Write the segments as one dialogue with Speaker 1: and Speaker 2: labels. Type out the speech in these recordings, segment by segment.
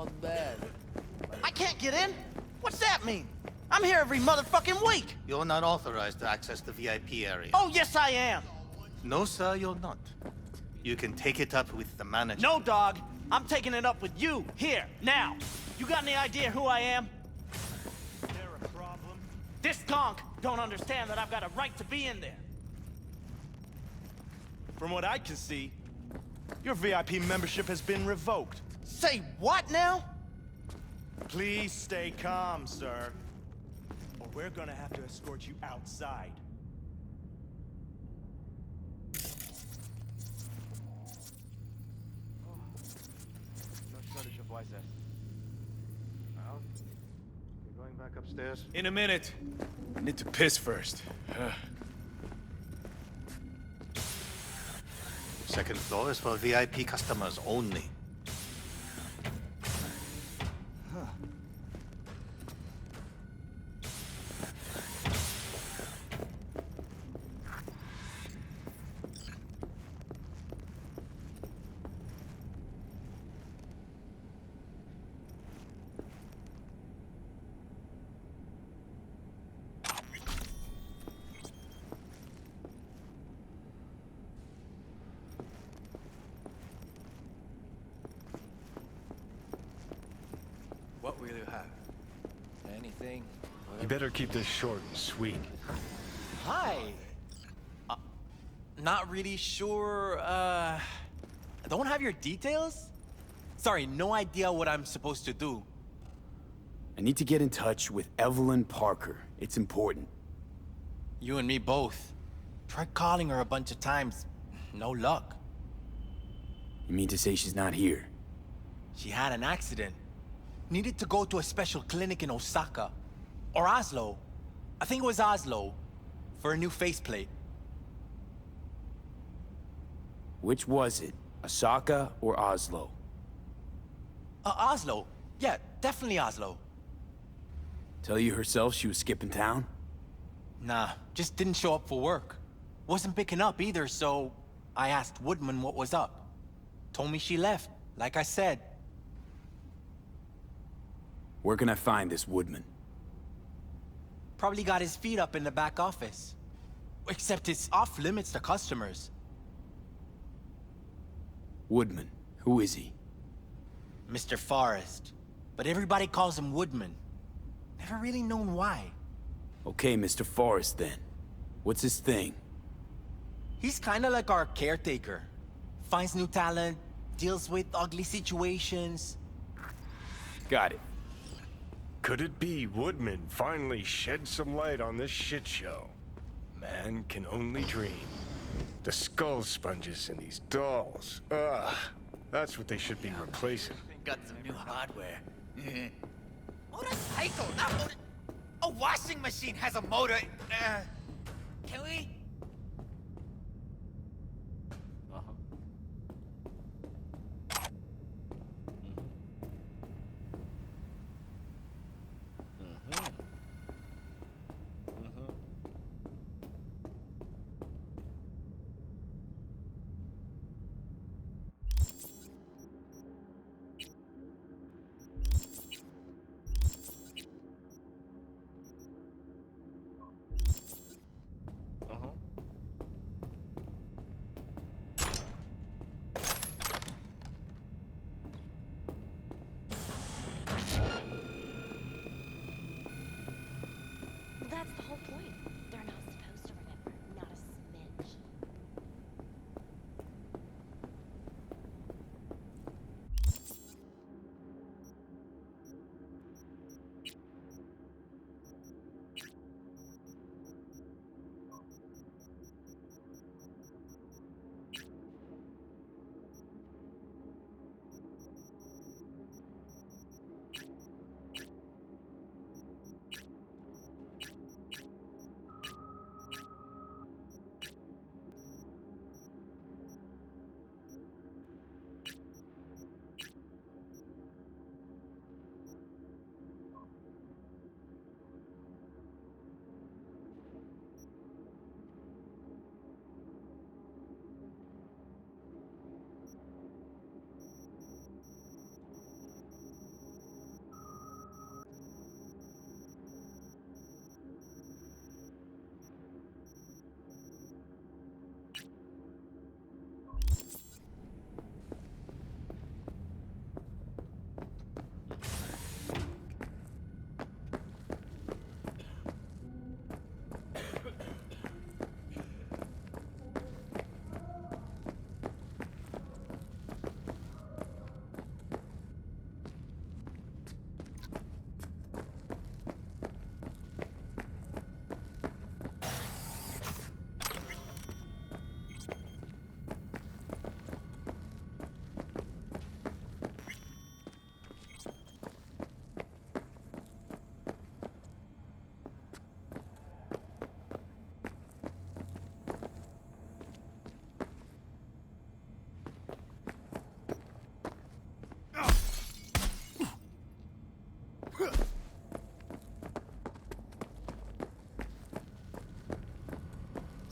Speaker 1: Not bad.
Speaker 2: I can't get in? What's that mean? I'm here every motherfucking week!
Speaker 3: You're not authorized to access the VIP area.
Speaker 2: Oh, yes I am!
Speaker 3: No, sir, you're not. You can take it up with the manager.
Speaker 2: No, dog! I'm taking it up with you, here, now! You got any idea who I am?
Speaker 4: Is there a problem?
Speaker 2: This conk don't understand that I've got a right to be in there.
Speaker 4: From what I can see, your VIP membership has been revoked.
Speaker 2: Say what now?
Speaker 4: Please stay calm, sir. Or we're gonna have to escort you outside.
Speaker 3: Well, you're going back upstairs?
Speaker 5: In a minute. I need to piss first.
Speaker 3: Second floor is for VIP customers only.
Speaker 1: What will you have? Anything?
Speaker 5: You better keep this short and sweet.
Speaker 6: Hi. Not really sure, I don't have your details? Sorry, no idea what I'm supposed to do.
Speaker 7: I need to get in touch with Evelyn Parker. It's important.
Speaker 6: You and me both. Tried calling her a bunch of times. No luck.
Speaker 7: You mean to say she's not here?
Speaker 6: She had an accident. Needed to go to a special clinic in Osaka. Or Oslo. I think it was Oslo. For a new faceplate.
Speaker 7: Which was it? Osaka or Oslo?
Speaker 6: Oslo. Yeah, definitely Oslo.
Speaker 7: Tell you herself she was skipping town?
Speaker 6: Nah, just didn't show up for work. Wasn't picking up either, so I asked Woodman what was up. Told me she left, like I said.
Speaker 7: Where can I find this Woodman?
Speaker 6: Probably got his feet up in the back office. Except it's off limits to customers.
Speaker 7: Woodman, who is he?
Speaker 6: Mr. Forrest. But everybody calls him Woodman. Never really known why.
Speaker 7: Okay, Mr. Forrest then. What's his thing?
Speaker 6: He's kinda like our caretaker. Finds new talent, deals with ugly situations.
Speaker 7: Got it.
Speaker 5: Could it be Woodman finally shed some light on this shit show? Man can only dream. The skull sponges in these dolls. Ugh. That's what they should be replacing.
Speaker 2: Got some new hardware. Motorcycle, not motor... A washing machine has a motor. Can we?
Speaker 8: That's the whole point. They're not supposed to remember, not a smidge.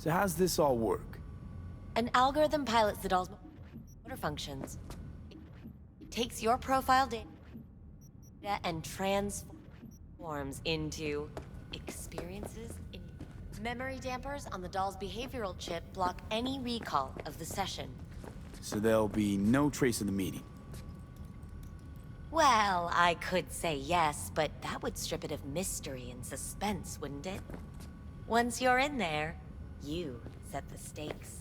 Speaker 7: So how's this all work?
Speaker 8: An algorithm pilots the doll's motor functions. It takes your profile data and transforms into experiences in memory dampers on the doll's behavioral chip block any recall of the session.
Speaker 7: So there'll be no trace of the meeting.
Speaker 8: Well, I could say yes, but that would strip it of mystery and suspense, wouldn't it? Once you're in there, you set the stakes.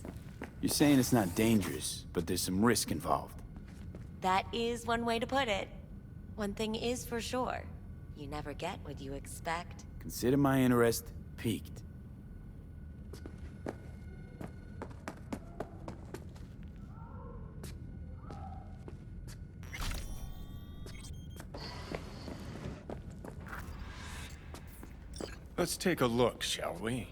Speaker 7: You're saying it's not dangerous, but there's some risk involved.
Speaker 8: That is one way to put it. One thing is for sure. You never get what you expect.
Speaker 7: Consider my interest piqued.
Speaker 5: Let's take a look, shall we?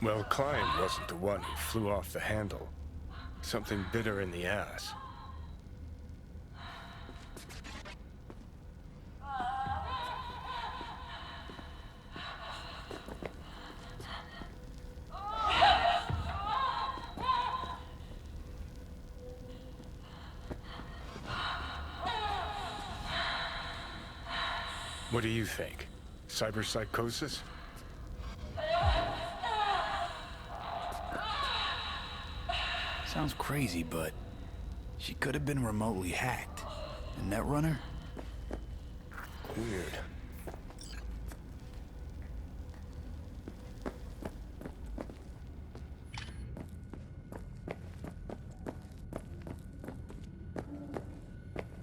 Speaker 5: Well, Klein wasn't the one who flew off the handle. Something bitter in the ass. What do you think? Cyberpsychosis?
Speaker 9: Sounds crazy, but she could have been remotely hacked. And Netrunner?
Speaker 5: Weird.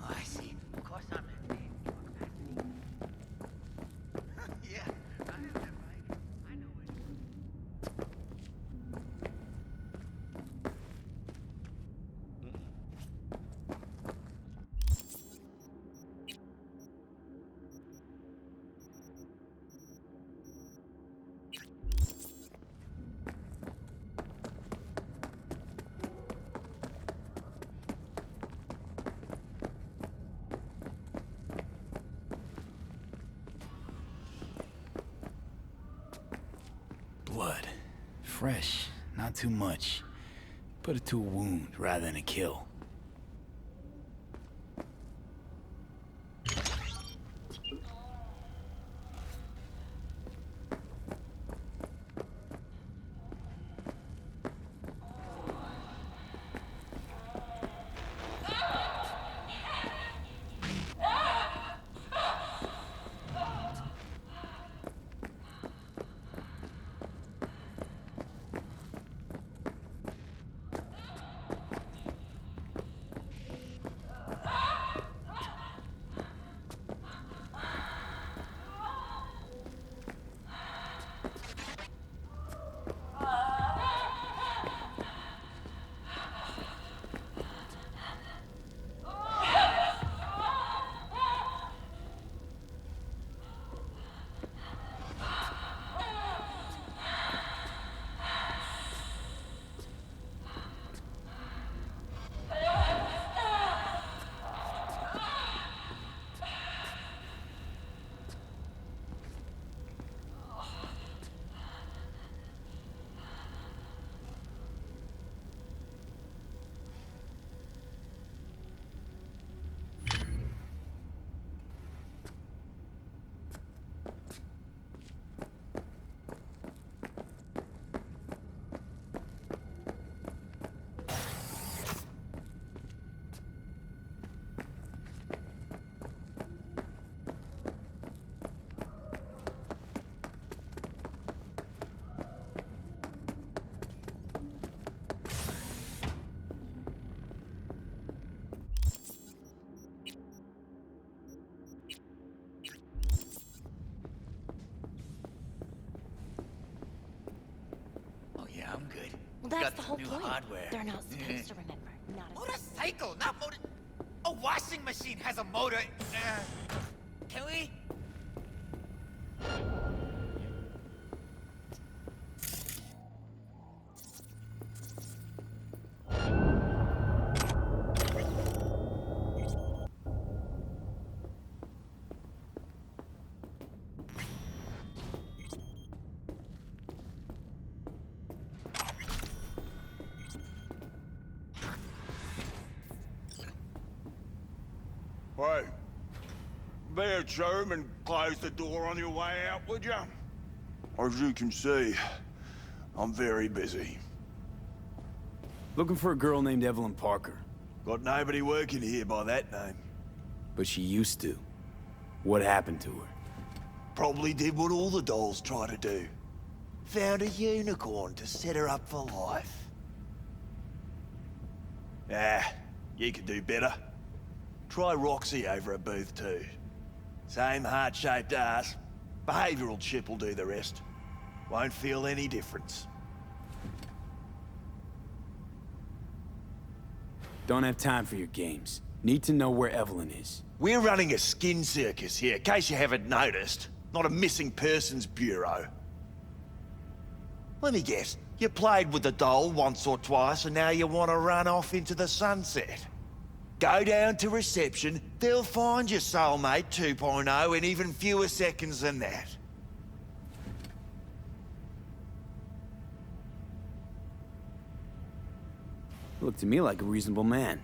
Speaker 2: Oh, I see. Of course I'm in. Yeah, I have that bike. I know it.
Speaker 9: Blood. Fresh, not too much. Put it to a wound rather than a kill.
Speaker 8: that's
Speaker 2: got
Speaker 8: the
Speaker 2: the
Speaker 8: whole
Speaker 2: new
Speaker 8: point.
Speaker 2: hardware.
Speaker 8: They're not supposed to remember. Not a
Speaker 2: Motorcycle, not motor. A washing machine has a motor. Can we?
Speaker 10: Hey, there, Jerm, and close the door on your way out, would you? As you can see, I'm very busy.
Speaker 7: Looking for a girl named Evelyn Parker.
Speaker 10: Got nobody working here by that name.
Speaker 7: But she used to. What happened to her?
Speaker 10: Probably did what all the dolls try to do. Found a unicorn to set her up for life. Ah, you could do better. Try Roxy over at Booth 2. Same heart-shaped ass. Behavioral chip will do the rest. Won't feel any difference.
Speaker 7: Don't have time for your games. Need to know where Evelyn is.
Speaker 10: We're running a skin circus here, in case you haven't noticed. Not a missing persons bureau. Let me guess. You played with the doll once or twice, and now you want to run off into the sunset. Go down to reception, they'll find your soulmate 2.0 in even fewer seconds than that.
Speaker 7: Look to me like a reasonable man.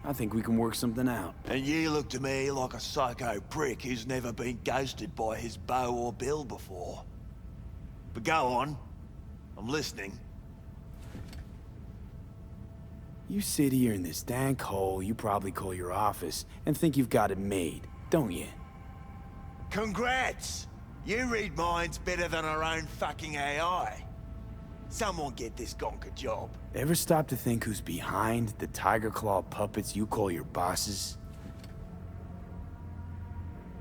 Speaker 7: I think we can work something out.
Speaker 10: And you look to me like a psycho prick who's never been ghosted by his beau or bill before. But go on. I'm listening.
Speaker 7: You sit here in this dank hole you probably call your office and think you've got it made, don't you?
Speaker 10: Congrats! You read minds better than our own fucking AI. Someone get this gonk a job.
Speaker 7: Ever stop to think who's behind the tiger claw puppets you call your bosses?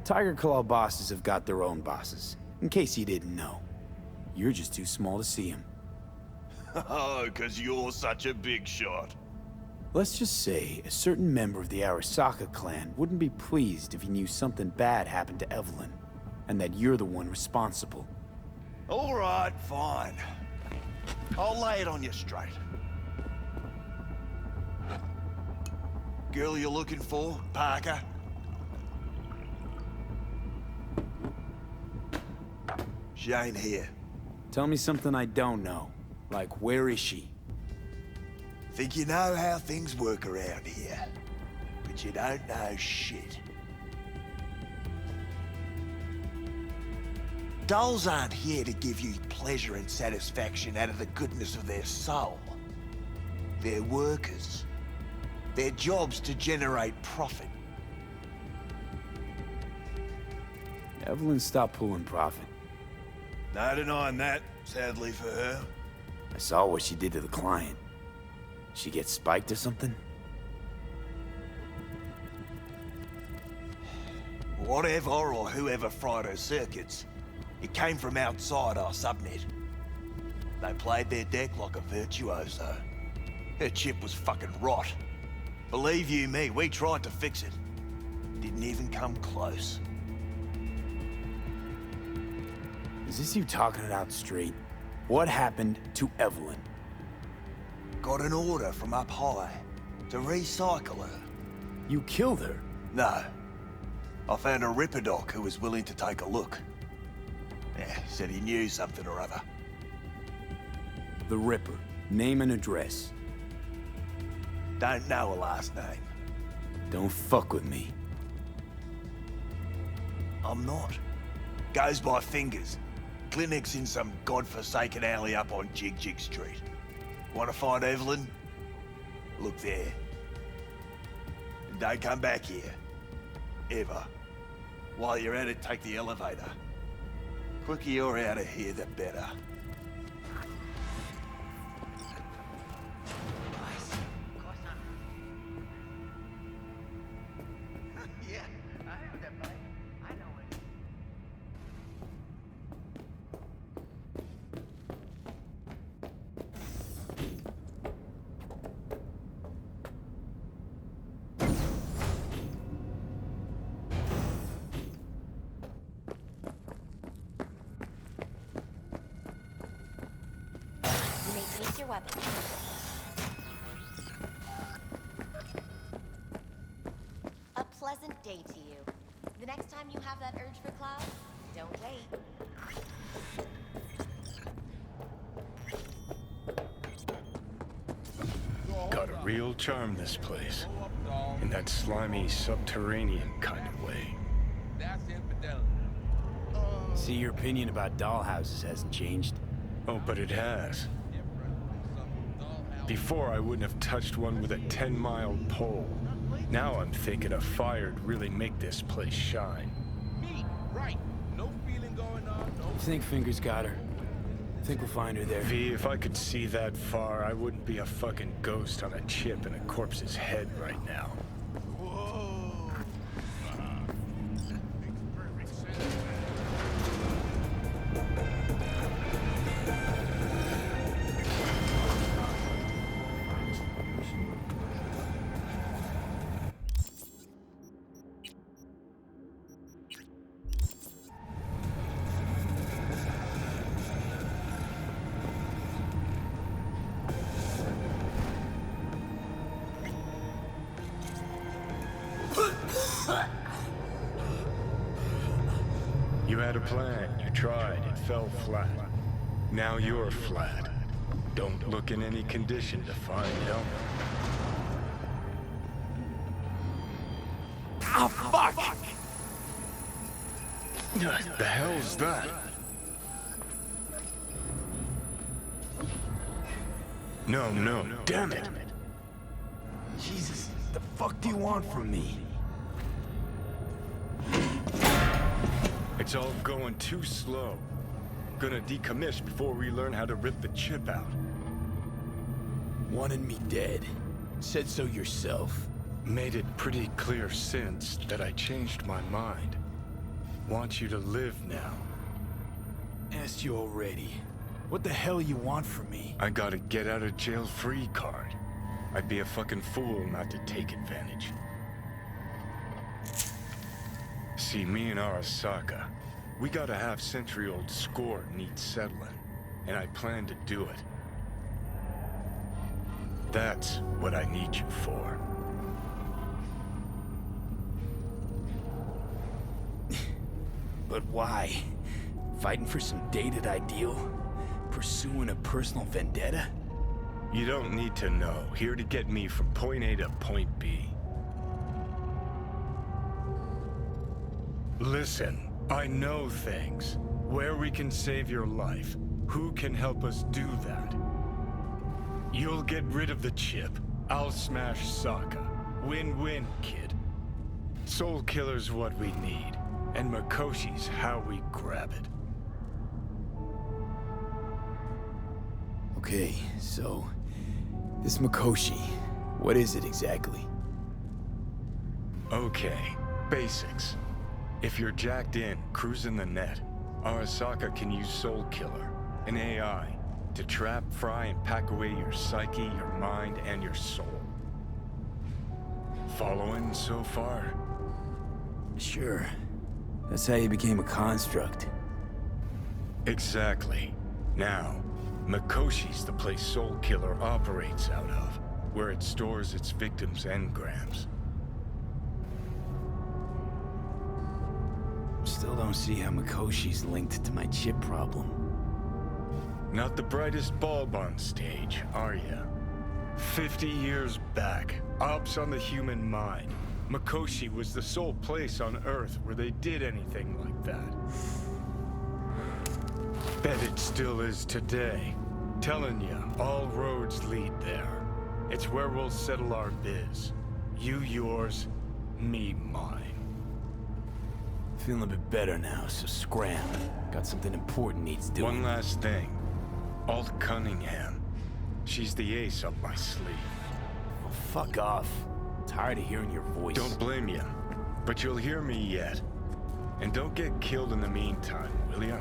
Speaker 7: Tiger claw bosses have got their own bosses, in case you didn't know. You're just too small to see them.
Speaker 10: Oh, 'cause you're such a big shot.
Speaker 7: Let's just say a certain member of the Arasaka clan wouldn't be pleased if he knew something bad happened to Evelyn, and that you're the one responsible.
Speaker 10: All right, fine. I'll lay it on you straight. Girl you're looking for, Parker? She ain't here.
Speaker 7: Tell me something I don't know. Like, where is she?
Speaker 10: Think you know how things work around here, but you don't know shit. Dolls aren't here to give you pleasure and satisfaction out of the goodness of their soul. They're workers. Their job's to generate profit.
Speaker 7: Evelyn stopped pulling profit.
Speaker 10: No denying that, sadly for her.
Speaker 7: I saw what she did to the client. She get spiked or something?
Speaker 10: Whatever or whoever fried her circuits, it came from outside our subnet. They played their deck like a virtuoso. Her chip was fucking rot. Believe you me, we tried to fix it. Didn't even come close.
Speaker 7: Is this you talking it out straight? What happened to Evelyn?
Speaker 10: Got an order from up high to recycle her.
Speaker 7: You killed her?
Speaker 10: No. I found a Ripper doc who was willing to take a look. Yeah, said he knew something or other.
Speaker 7: The Ripper. Name and address.
Speaker 10: Don't know her last name.
Speaker 7: Don't fuck with me.
Speaker 10: I'm not. Goes by fingers. Clinic's in some godforsaken alley up on Jig Jig Street. Want to find Evelyn? Look there. And don't come back here. Ever. While you're at it, take the elevator. Quicker you're out of here, the better.
Speaker 2: Yeah, I have that bike. I know it.
Speaker 8: your weapon. A pleasant day to you. The next time you have that urge for cloud, don't wait.
Speaker 5: Got a real charm, this place. In that slimy, subterranean kind of way.
Speaker 7: See, your opinion about dollhouses hasn't changed.
Speaker 5: Oh, but it has. Before, I wouldn't have touched one with a 10-mile pole. Now I'm thinking a fire'd really make this place shine.
Speaker 7: You think Fingers got her? Think we'll find her there?
Speaker 5: V, if I could see that far, I wouldn't be a fucking ghost on a chip in a corpse's head right now. You had a plan, you tried, it fell flat. Now you're flat. Don't look in any condition to find help.
Speaker 7: Oh, fuck!
Speaker 5: The hell's that? No, damn it!
Speaker 7: Jesus, the fuck do you want from me?
Speaker 5: It's all going too slow. Gonna decommission before we learn how to rip the chip out.
Speaker 7: Wanted me dead. Said so yourself.
Speaker 5: Made it pretty clear since that I changed my mind. Want you to live now.
Speaker 7: Asked you already. What the hell you want from me?
Speaker 5: I got a get out of jail free card. I'd be a fucking fool not to take advantage. See, me and Arasaka, we got a half-century-old score needs settling, and I plan to do it. That's what I need you for.
Speaker 7: But why? Fighting for some dated ideal? Pursuing a personal vendetta?
Speaker 5: You don't need to know. Here to get me from point A to point B. Listen, I know things. Where we can save your life. Who can help us do that? You'll get rid of the chip. I'll smash Sokka. Win-win, kid. Soul Killer's what we need. And Mikoshi's how we grab it.
Speaker 7: Okay, so... this Mikoshi, what is it exactly?
Speaker 5: Okay, basics. If you're jacked in, cruising the net, Arasaka can use Soul Killer, an AI, to trap, fry, and pack away your psyche, your mind, and your soul. Following so far?
Speaker 7: Sure. That's how you became a construct.
Speaker 5: Exactly. Now, Mikoshi's the place Soul Killer operates out of, where it stores its victims' engrams.
Speaker 7: Still don't see how Mikoshi's linked to my chip problem.
Speaker 5: Not the brightest bulb on stage, are ya? 50 years back, ops on the human mind. Mikoshi was the sole place on Earth where they did anything like that. Bet it still is today. Telling ya, all roads lead there. It's where we'll settle our biz. You yours, me mine.
Speaker 7: Feeling a bit better now, so scram. Got something important needs doing.
Speaker 5: One last thing. Alt Cunningham. She's the ace up my sleeve.
Speaker 7: Oh, fuck off. Tired of hearing your voice.
Speaker 5: Don't blame you, but you'll hear me yet. And don't get killed in the meantime, will ya?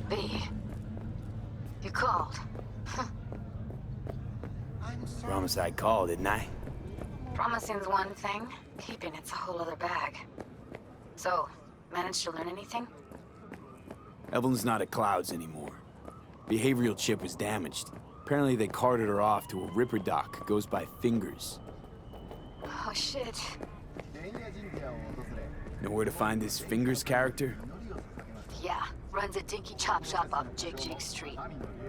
Speaker 11: B. You called.
Speaker 7: Promise I'd call, didn't I?
Speaker 11: Promising's one thing, keeping it's a whole other bag. So, managed to learn anything?
Speaker 7: Evelyn's not at Clouds anymore. Behavioral chip was damaged. Apparently they carted her off to a Ripper dock, goes by Fingers.
Speaker 11: Oh shit.
Speaker 7: Know where to find this Fingers character?
Speaker 11: Yeah, runs a dinky chop shop off Jig Street.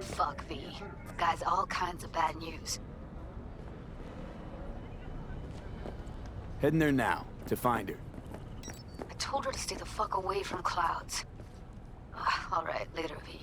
Speaker 11: Fuck V. Guy's all kinds of bad news.
Speaker 7: Heading there now, to find her.
Speaker 11: I told her to stay the fuck away from Clouds. All right, later, V.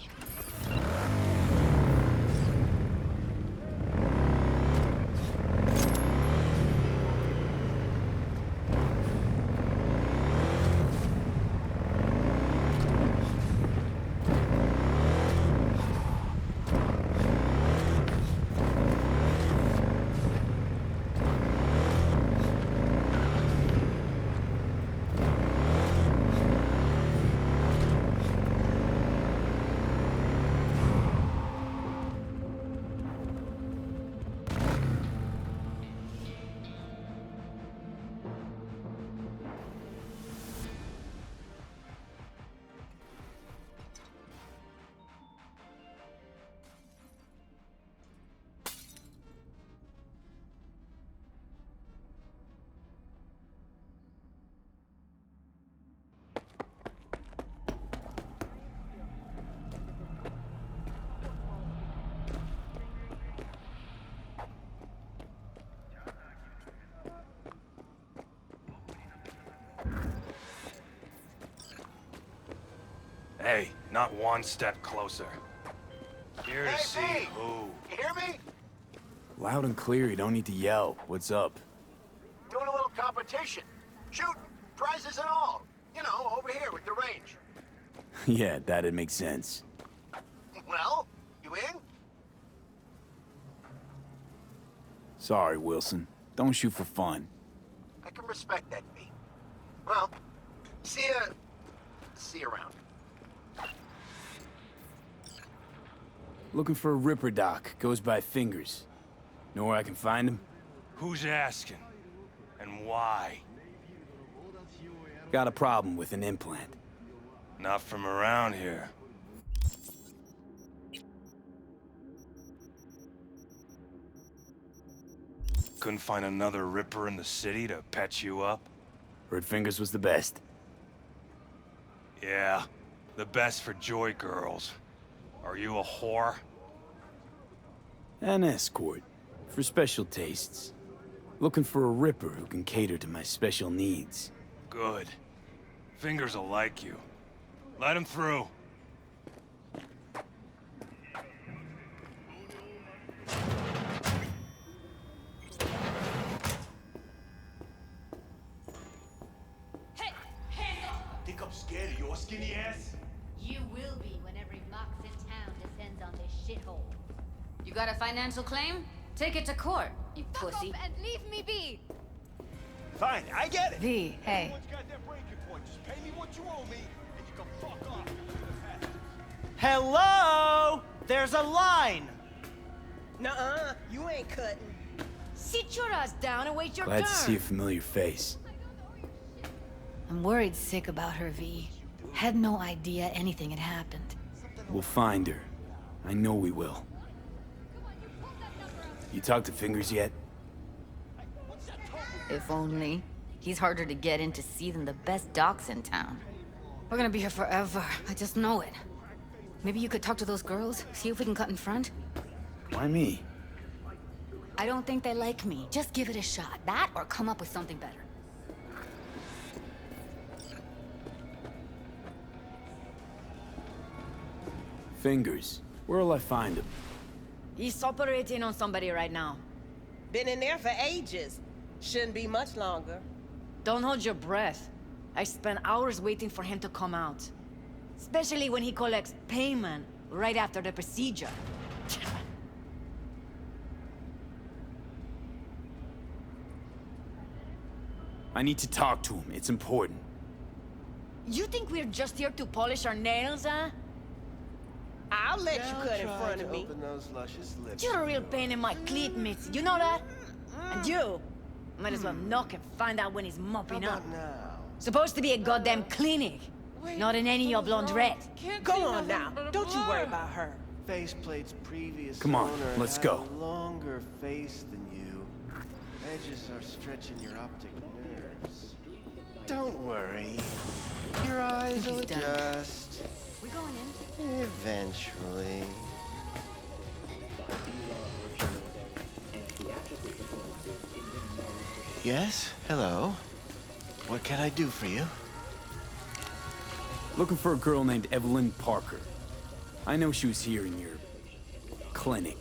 Speaker 5: Hey, not one step closer. Here to see who.
Speaker 10: You hear me?
Speaker 7: Loud and clear, you don't need to yell. What's up?
Speaker 10: Doing a little competition. Shooting, prizes and all. You know, over here with the range.
Speaker 7: Yeah, that'd make sense.
Speaker 10: Well, you in?
Speaker 7: Sorry, Wilson. Don't shoot for fun.
Speaker 10: I can respect that, B. Well, see you around.
Speaker 7: Looking for a Ripper dock. Goes by Fingers. Know where I can find him?
Speaker 5: Who's asking? And why?
Speaker 7: Got a problem with an implant.
Speaker 5: Not from around here. Couldn't find another Ripper in the city to patch you up?
Speaker 7: Heard Fingers was the best.
Speaker 5: Yeah, the best for Joy girls. Are you a whore?
Speaker 7: An escort. For special tastes. Looking for a Ripper who can cater to my special needs.
Speaker 5: Good. Fingers will like you. Let him through.
Speaker 4: Think I'm scared of your skinny ass?
Speaker 12: You will be when every mox in town descends on this shithole.
Speaker 11: You got a financial claim? Take it to court, you
Speaker 12: Fuck
Speaker 11: pussy.
Speaker 12: off and leave me be!
Speaker 4: Fine, I get it.
Speaker 11: V, hey.
Speaker 4: Everyone's got their breaking point. Just pay me what you owe me, and you can fuck off.
Speaker 13: Hello? There's a line. Nuh-uh, you ain't cutting.
Speaker 12: Sit your ass down and wait your
Speaker 7: Glad
Speaker 12: turn!
Speaker 7: to see a familiar face.
Speaker 11: I'm worried sick about her, V. Had no idea anything had happened.
Speaker 7: We'll find her. I know we will. You talked to Fingers yet?
Speaker 11: If only. He's harder to get in to see than the best docks in town. We're gonna be here forever. I just know it. Maybe you could talk to those girls, see if we can cut in front?
Speaker 7: Why me?
Speaker 11: I don't think they like me. Just give it a shot. That or come up with something better.
Speaker 7: Fingers. Where'll I find him?
Speaker 12: He's operating on somebody right now.
Speaker 13: Been in there for ages. Shouldn't be much longer.
Speaker 12: Don't hold your breath. I spent hours waiting for him to come out. Especially when he collects payment right after the procedure.
Speaker 7: I need to talk to him. It's important.
Speaker 12: You think we're just here to polish our nails, huh? I'll let you cut in front of me. You're a real pain in my cleat, Mitzi. You know that? And you might as well knock and find out when he's mopping up. Supposed to be a goddamn clinic, not in any of laundrette.
Speaker 13: Go on now. Don't you worry about her.
Speaker 4: Faceplate's previous
Speaker 7: Come on,
Speaker 4: owner
Speaker 7: let's
Speaker 4: had
Speaker 7: go.
Speaker 4: a longer face than you. Edges are stretching your optic nerves. Don't worry. Your eyes will adjust.
Speaker 11: We going in?
Speaker 4: Eventually. Yes? Hello? What can I do for you?
Speaker 7: Looking for a girl named Evelyn Parker. I know she was here in your clinic.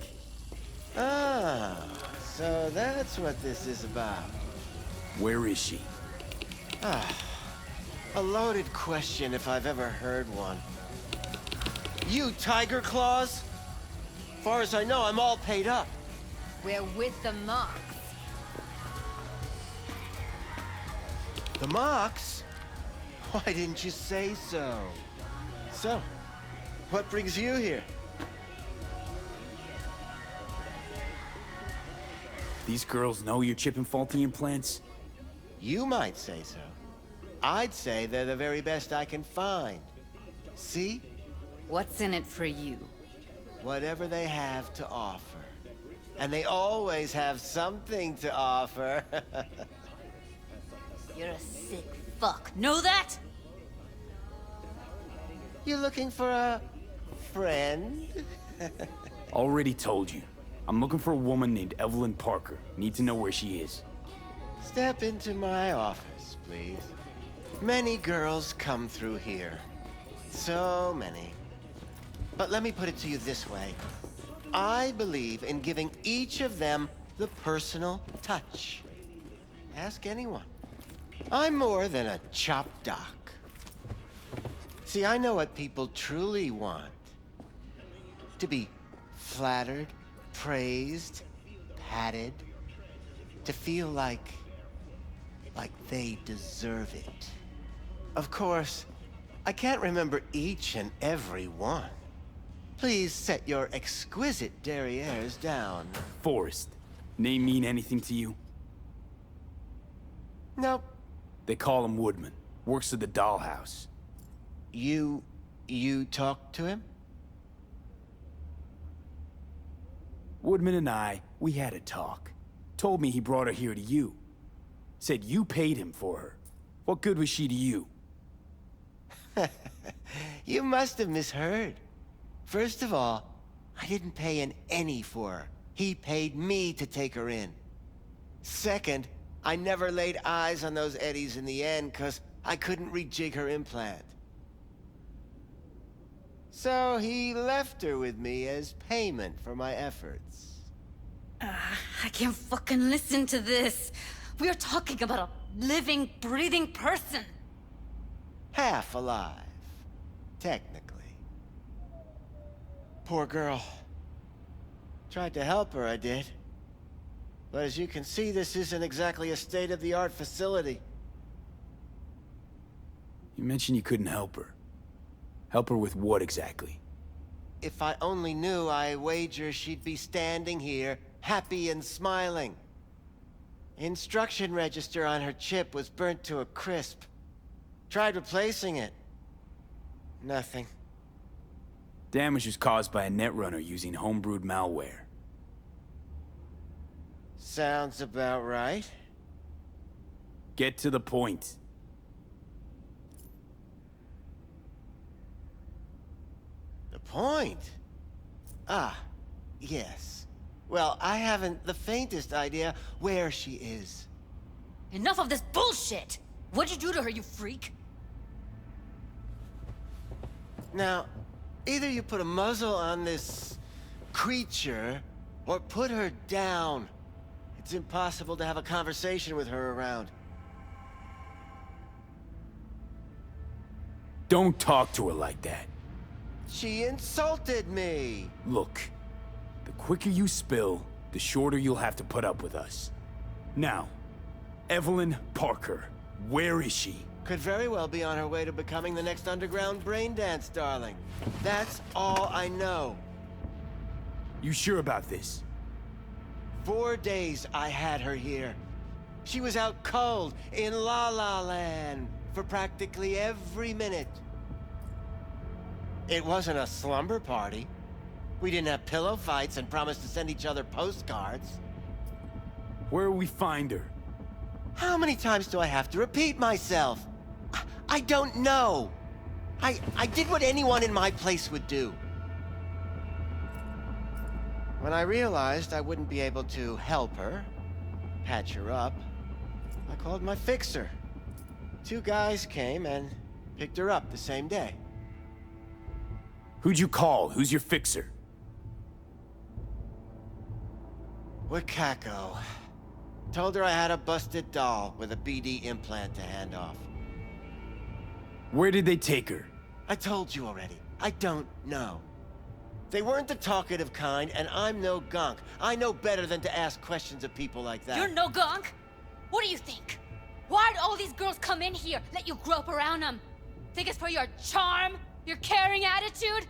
Speaker 4: Ah, so that's what this is about.
Speaker 7: Where is she?
Speaker 4: Ah, a loaded question if I've ever heard one. You Tiger Claws? Far as I know, I'm all paid up.
Speaker 11: We're with the Mox.
Speaker 4: The Mox? Why didn't you say so? So, what brings you here?
Speaker 7: These girls know you're chipping faulty implants?
Speaker 4: You might say so. I'd say they're the very best I can find. See?
Speaker 11: What's in it for you?
Speaker 4: Whatever they have to offer. And they always have something to offer.
Speaker 11: You're a sick fuck. Know that?
Speaker 4: You looking for a friend?
Speaker 7: Already told you. I'm looking for a woman named Evelyn Parker. Need to know where she is.
Speaker 4: Step into my office, please. Many girls come through here. So many. But let me put it to you this way. I believe in giving each of them the personal touch. Ask anyone. I'm more than a chop doc. See, I know what people truly want. To be flattered, praised, patted. To feel like they deserve it. Of course, I can't remember each and every one. Please set your exquisite derrieres down.
Speaker 7: Forrest. Name mean anything to you?
Speaker 4: Nope.
Speaker 7: They call him Woodman. Works at the dollhouse.
Speaker 4: You talked to him?
Speaker 7: Woodman and we had a talk. Told me he brought her here to you. Said you paid him for her. What good was she to you?
Speaker 4: You must have misheard. First of all, I didn't pay an any for her. He paid me to take her in. Second, I never laid eyes on those eddies in the end because I couldn't rejig her implant. So he left her with me as payment for my efforts.
Speaker 11: I can't fucking listen to this. We are talking about a living, breathing person.
Speaker 4: Half alive, technically. Poor girl. Tried to help her, I did. But as you can see, this isn't exactly a state-of-the-art facility.
Speaker 7: You mentioned you couldn't help her. Help her with what exactly?
Speaker 4: If I only knew, I wager she'd be standing here, happy and smiling. Instruction register on her chip was burnt to a crisp. Tried replacing it. Nothing.
Speaker 7: Damage was caused by a netrunner using homebrewed malware.
Speaker 4: Sounds about right.
Speaker 7: Get to the point.
Speaker 4: The point? Ah, yes. Well, I haven't the faintest idea where she is.
Speaker 11: Enough of this bullshit! What'd you do to her, you freak?
Speaker 4: Now, either you put a muzzle on this creature, or put her down. It's impossible to have a conversation with her around.
Speaker 7: Don't talk to her like that.
Speaker 4: She insulted me!
Speaker 7: Look, the quicker you spill, the shorter you'll have to put up with us. Now, Evelyn Parker, where is she?
Speaker 4: Could very well be on her way to becoming the next underground braindance darling. That's all I know.
Speaker 7: You sure about this?
Speaker 4: 4 days I had her here. She was out cold in La La Land for practically every minute. It wasn't a slumber party. We didn't have pillow fights and promised to send each other postcards.
Speaker 7: Where will we find her?
Speaker 4: How many times do I have to repeat myself? I don't know. I did what anyone in my place would do. When I realized I wouldn't be able to help her, patch her up, I called my fixer. 2 guys came and picked her up the same day.
Speaker 7: Who'd you call? Who's your fixer?
Speaker 4: Wakako. Told her I had a busted doll with a BD implant to hand off.
Speaker 7: Where did they take her?
Speaker 4: I told you already. I don't know. They weren't the talkative kind, and I'm no gunk. I know better than to ask questions of people like that.
Speaker 14: You're no gunk? What do you think? Why'd all these girls come in here, let you grope around them? Think it's for your charm? Your caring attitude?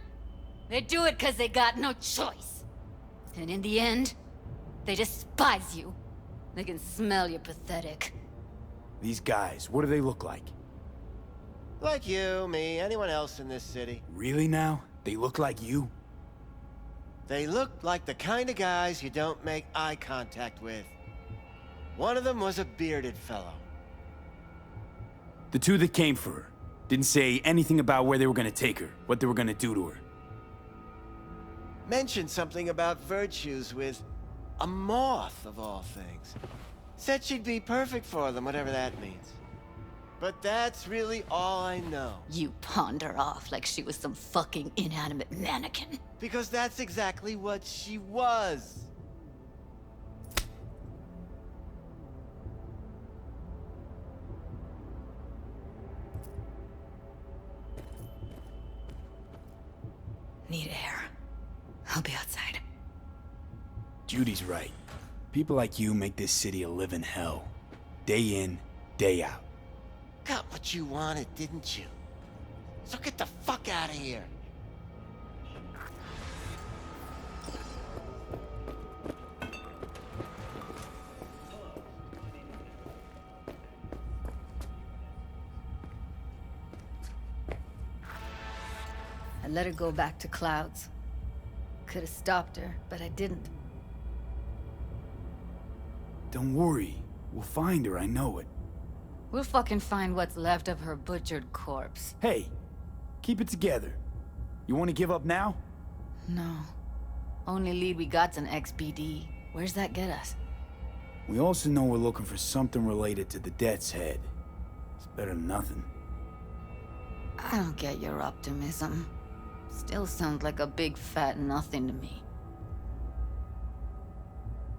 Speaker 14: They do it because they got no choice. And in the end, they despise you. They can smell you're pathetic.
Speaker 7: These guys, what do they look like?
Speaker 4: Like you, me, anyone else in this city.
Speaker 7: Really now? They look like you?
Speaker 4: They look like the kind of guys you don't make eye contact with. One of them was a bearded fellow.
Speaker 7: The 2 that came for her didn't say anything about where they were gonna take her, what they were gonna do to her.
Speaker 4: Mentioned something about virtues with a moth, of all things. Said she'd be perfect for them, whatever that means. But that's really all I know.
Speaker 14: You pawned her off like she was some fucking inanimate mannequin.
Speaker 4: Because that's exactly what she was.
Speaker 14: Need air. I'll be outside.
Speaker 7: Judy's right. People like you make this city a living hell. Day in, day out.
Speaker 4: Got what you wanted, didn't you? So get the fuck out of here.
Speaker 11: I let her go back to Clouds. Could have stopped her, but I didn't.
Speaker 7: Don't worry. We'll find her, I know it.
Speaker 11: We'll fucking find what's left of her butchered corpse.
Speaker 7: Hey, keep it together. You want to give up now?
Speaker 11: No. Only lead we got's an XBD. Where's that get us?
Speaker 7: We also know we're looking for something related to the Death's Head. It's better than nothing.
Speaker 11: I don't get your optimism. Still sounds like a big fat nothing to me.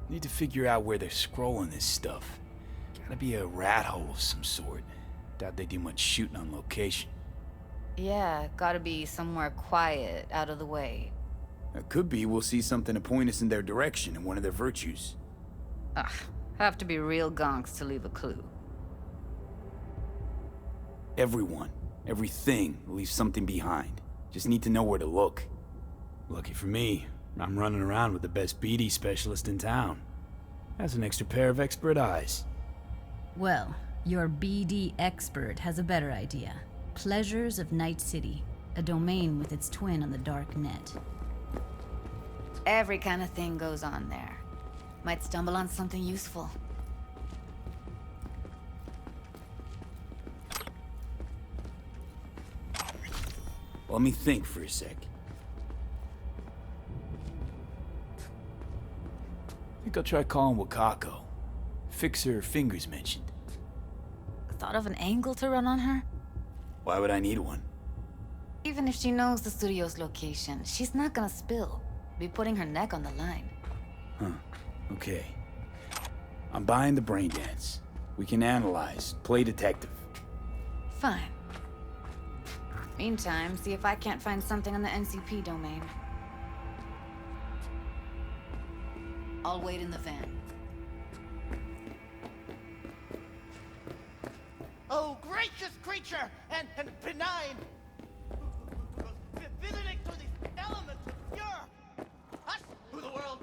Speaker 7: Need to figure out where they're scrolling this stuff. Gotta be a rat hole of some sort. Doubt they do much shooting on location.
Speaker 11: Yeah, gotta be somewhere quiet, out of the way.
Speaker 7: It could be we'll see something to point us in their direction in one of their virtues.
Speaker 11: Ugh, have to be real gonks to leave a clue.
Speaker 7: Everyone, everything leaves something behind. Just need to know where to look. Lucky for me, I'm running around with the best BD specialist in town. That's an extra pair of expert eyes.
Speaker 15: Well, your BD expert has a better idea. Pleasures of Night City, a domain with its twin on the dark net.
Speaker 11: Every kind of thing goes on there. Might stumble on something useful.
Speaker 7: Let me think for a sec. I think I'll try calling Wakako. Fix her fingers mentioned.
Speaker 11: Thought of an angle to run on her?
Speaker 7: Why would I need one?
Speaker 11: Even if she knows the studio's location, she's not gonna spill. Be putting her neck on the line.
Speaker 7: Huh. Okay. I'm buying the brain dance. We can analyze, play detective.
Speaker 11: Fine. Meantime, see if I can't find something on the NCP domain. I'll wait in the van.
Speaker 2: Oh, great!
Speaker 13: gracious creature and benign. Visiting through these elements of pure. Us through the world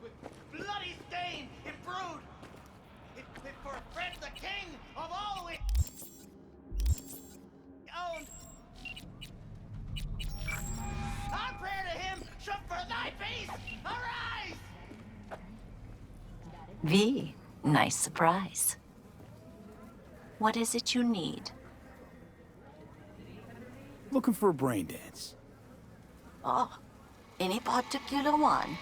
Speaker 13: with bloody stain imbrued. If for a friend the king of all we owned. Our prayer to him shall for thy peace arise!
Speaker 16: V, nice surprise. What is it you need?
Speaker 7: Looking for a brain dance.
Speaker 16: Oh, any particular one?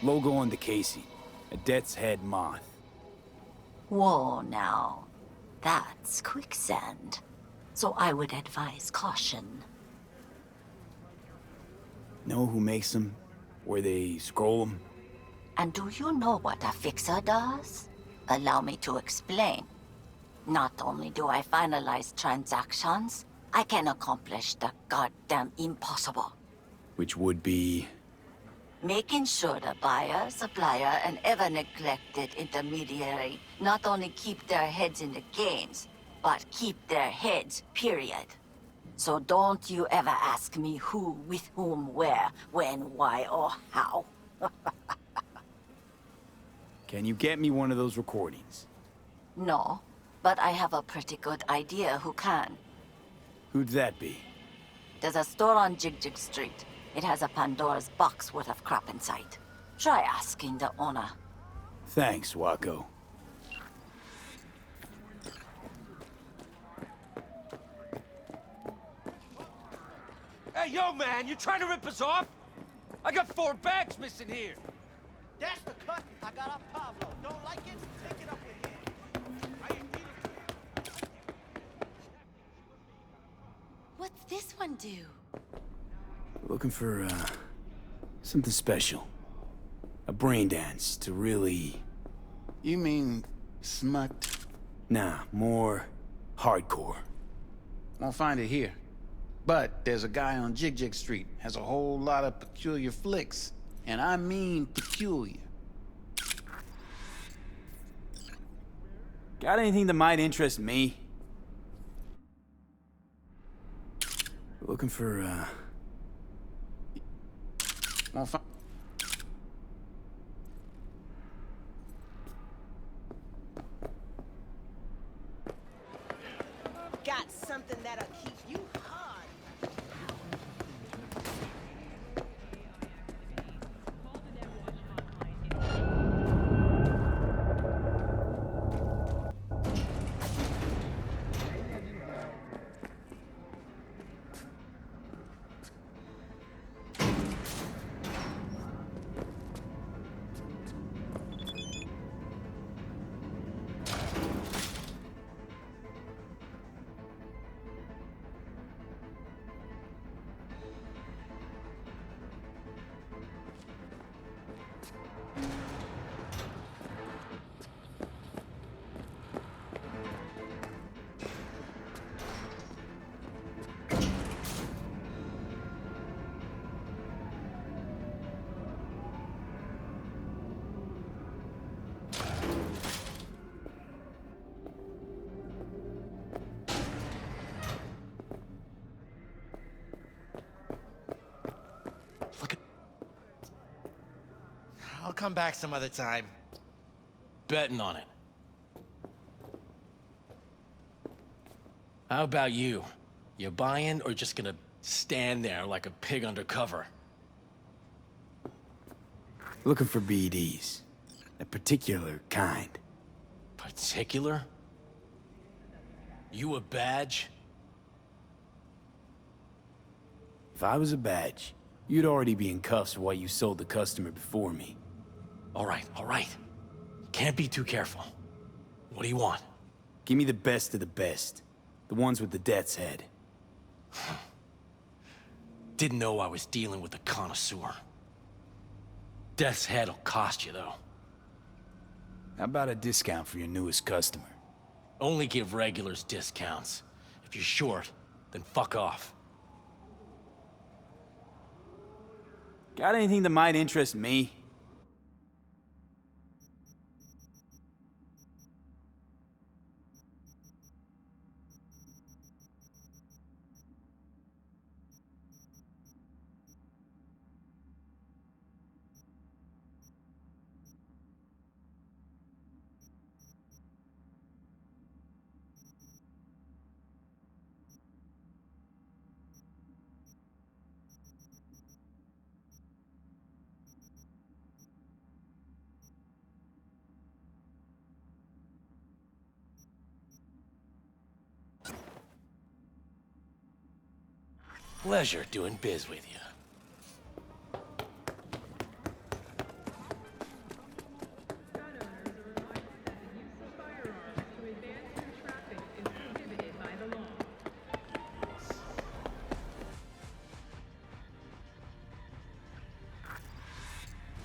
Speaker 7: Logo on the casing. A death's head moth.
Speaker 16: Whoa, now. That's quicksand. So I would advise caution.
Speaker 7: Know who makes them? Where they scroll them?
Speaker 16: And do you know what a fixer does? Allow me to explain. Not only do I finalize transactions, I can accomplish the goddamn impossible.
Speaker 7: Which would be...
Speaker 16: Making sure the buyer, supplier, and ever-neglected intermediary not only keep their heads in the games, but keep their heads, period. So don't you ever ask me who, with whom, where, when, why, or how.
Speaker 7: Can you get me one of those recordings?
Speaker 16: No, but I have a pretty good idea who can.
Speaker 7: Who'd that be?
Speaker 16: There's a store on Jig Street. It has a Pandora's box worth of crap inside. Try asking the owner.
Speaker 7: Thanks, Wacko.
Speaker 13: Hey, yo, man, you trying to rip us off? I got 4 bags missing here. That's the cut I got off Pablo. Don't like it? Take it up with him. I ain't needed to.
Speaker 8: What's this one do?
Speaker 7: Looking for, something special. A brain dance to really...
Speaker 9: You mean smut?
Speaker 7: Nah, more hardcore.
Speaker 9: Won't find it here. But there's a guy on Jig Street, has a whole lot of peculiar flicks. And I mean peculiar.
Speaker 7: Got anything that might interest me? Looking for,
Speaker 9: Won't find...
Speaker 13: Got something that'll keep you hard.
Speaker 6: I'll come back some other time. Betting on it. How about you? You buying or just gonna stand there like a pig undercover?
Speaker 7: Looking for BDs. A particular kind.
Speaker 6: Particular? You a badge?
Speaker 7: If I was a badge, you'd already be in cuffs while you sold the customer before me.
Speaker 6: All right. Can't be too careful. What do you want?
Speaker 7: Give me the best of the best. The ones with the death's head.
Speaker 6: Didn't know I was dealing with a connoisseur. Death's head'll cost you, though.
Speaker 7: How about a discount for your newest customer?
Speaker 6: Only give regulars discounts. If you're short, then fuck off.
Speaker 7: Got anything that might interest me?
Speaker 13: Pleasure doing biz with you.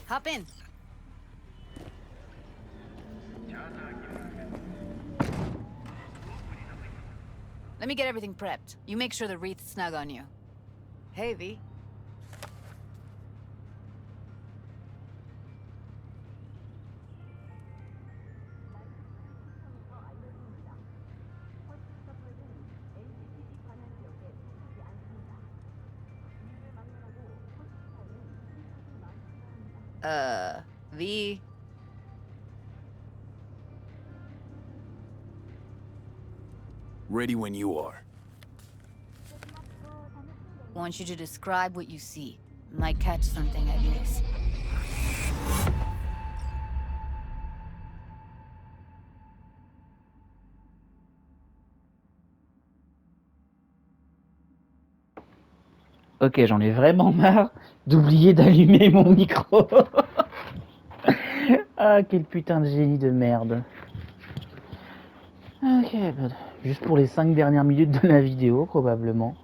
Speaker 12: Hop in. Let me get everything prepped. You make sure the wreath's snug on you. Hey, V. V.
Speaker 7: Ready when you are.
Speaker 12: Want you to describe what you see. Might catch something I miss.
Speaker 17: Ok, j'en ai vraiment marre d'oublier d'allumer mon micro. Ah, quel putain de génie de merde. Ok, bah, juste pour les 5 dernières minutes de la vidéo, probablement.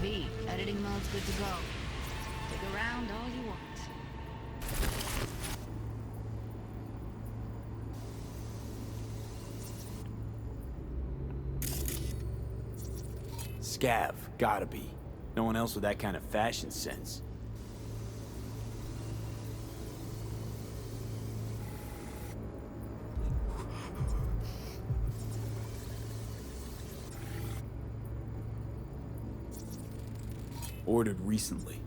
Speaker 15: V, editing mode's good to go. Stick around all you want.
Speaker 7: Scav, gotta be. No one else with that kind of fashion sense. Ordered recently.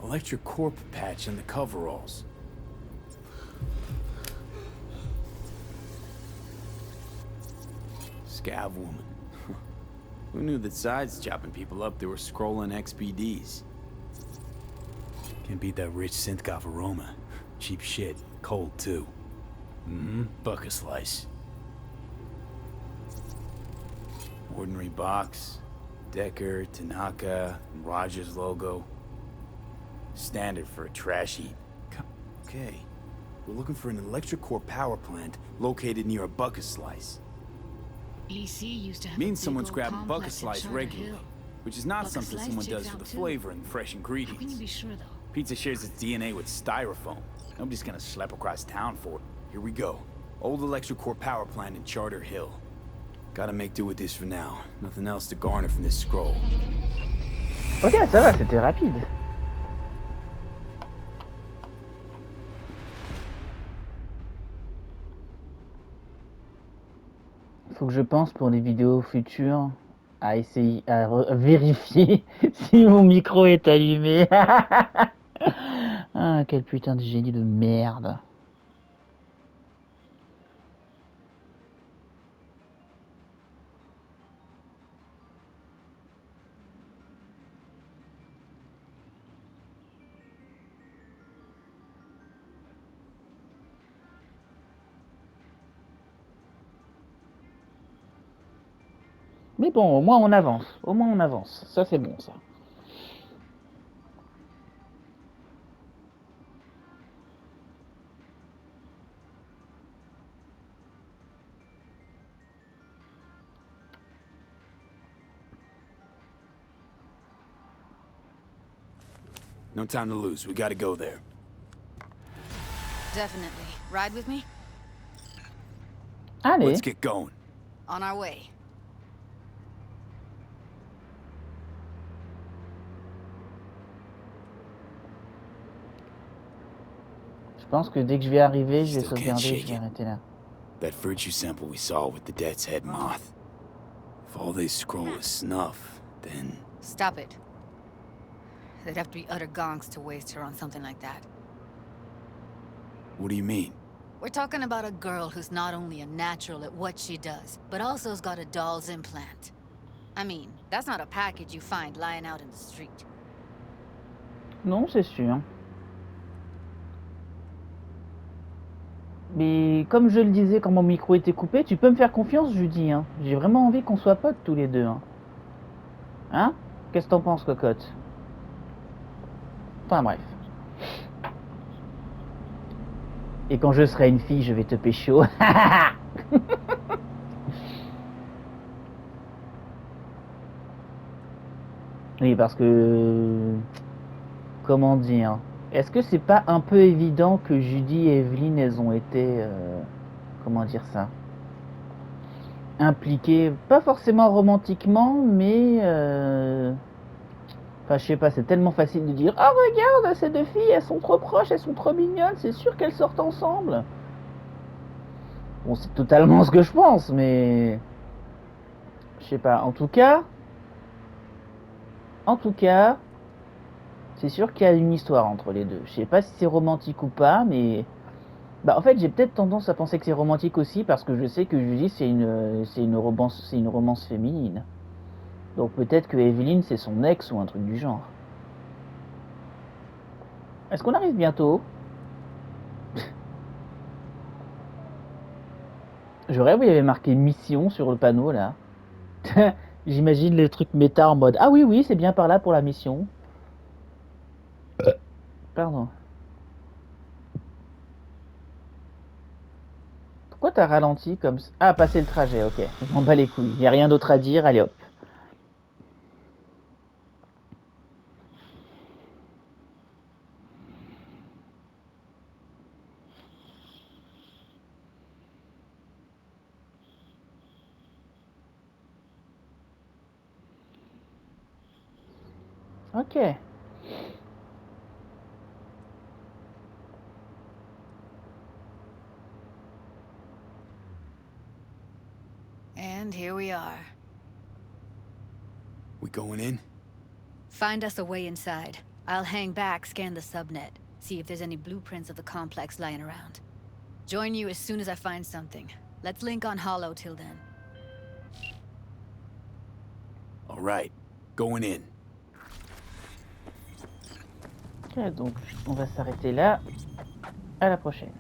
Speaker 7: Electric corp patch on the coveralls. Scav woman. Who knew that sides chopping people up, they were scrolling XPDs? Can't beat that rich synth-goth aroma. Cheap shit. Cold, too. Buck a slice. Ordinary box. Decker, Tanaka, and Rogers logo. Standard for a trash heap. Okay. We're looking for an electric core power plant located near a bucket slice.
Speaker 15: EC used to have
Speaker 7: Means
Speaker 15: a
Speaker 7: someone's
Speaker 15: big old
Speaker 7: grabbing bucket
Speaker 15: complex in
Speaker 7: slice
Speaker 15: Charter
Speaker 7: regularly,
Speaker 15: Hill.
Speaker 7: which is not
Speaker 15: Bucket
Speaker 7: something
Speaker 15: Slice
Speaker 7: someone
Speaker 15: checks
Speaker 7: does for
Speaker 15: out
Speaker 7: the
Speaker 15: too.
Speaker 7: flavor and fresh ingredients.
Speaker 15: How can you be sure, though?
Speaker 7: Pizza shares its DNA with styrofoam. Nobody's gonna schlep across town for it. Here we go. Old electric core power plant in Charter Hill. Gotta make do with this for now. Nothing else to garner from this scroll.
Speaker 17: Ok, ça va, c'était rapide. Faut que je pense pour les vidéos futures à essayer à vérifier si mon micro est allumé. Ah, quel putain de génie de merde. Mais bon, au moins on avance. Au moins on avance. Ça c'est bon ça.
Speaker 7: No time to lose. We gotta go there.
Speaker 12: Definitely. Ride with me?
Speaker 17: Allez.
Speaker 7: Let's get going.
Speaker 12: On our way.
Speaker 17: pense que dès que je vais arriver, je vais
Speaker 7: Still can't
Speaker 17: sauvegarder et je
Speaker 7: shake
Speaker 17: vais
Speaker 7: it.
Speaker 17: arrêter là.
Speaker 7: That virtue sample we saw with the death's head moth. If all they scroll is snuff, then...
Speaker 11: Stop it. They'd have to be utter gonks to waste her on something like that.
Speaker 7: What do you mean?
Speaker 11: We're talking about a girl who's not only a natural at what she does, but also's got a doll's implant. I mean, that's not a package you find lying out in the street.
Speaker 17: Non, c'est sûr. Mais comme je le disais quand mon micro était coupé, tu peux me faire confiance, Judy. Hein. J'ai vraiment envie qu'on soit potes tous les deux. Hein, qu'est-ce que t'en penses, cocotte? Enfin bref. Et quand je serai une fille, je vais te pécho. Oui, parce que... Comment dire? Est-ce que c'est pas un peu évident que Judy et Evelyn, elles ont été... comment dire ça? Impliquées, pas forcément romantiquement, mais... Enfin, je sais pas, c'est tellement facile de dire « Oh, regarde, ces deux filles, elles sont trop proches, elles sont trop mignonnes, c'est sûr qu'elles sortent ensemble. » Bon, c'est totalement ce que je pense, mais... Je sais pas, en tout cas... c'est sûr qu'il y a une histoire entre les deux. Je sais pas si c'est romantique ou pas, mais... Bah, en fait, j'ai peut-être tendance à penser que c'est romantique aussi, parce que je sais que Judy, c'est une romance féminine. Donc peut-être que Evelyn, c'est son ex ou un truc du genre. Est-ce qu'on arrive bientôt? Je rêve où il y avait marqué mission sur le panneau là. J'imagine les trucs méta en mode ah oui oui c'est bien par là pour la mission. Pardon. Pourquoi t'as ralenti comme ça? Ah passer le trajet, ok. Je m'en bats les couilles. Y a rien d'autre à dire, allez hop. Ok.
Speaker 11: And here we are.
Speaker 7: We going in?
Speaker 11: Find us a way inside. I'll hang back, scan the subnet, see if there's any blueprints of the complex lying around. Join you as soon as I find something. Let's link on Hollow till then.
Speaker 7: All right, going in.
Speaker 17: Ok, donc on va s'arrêter là. À la prochaine.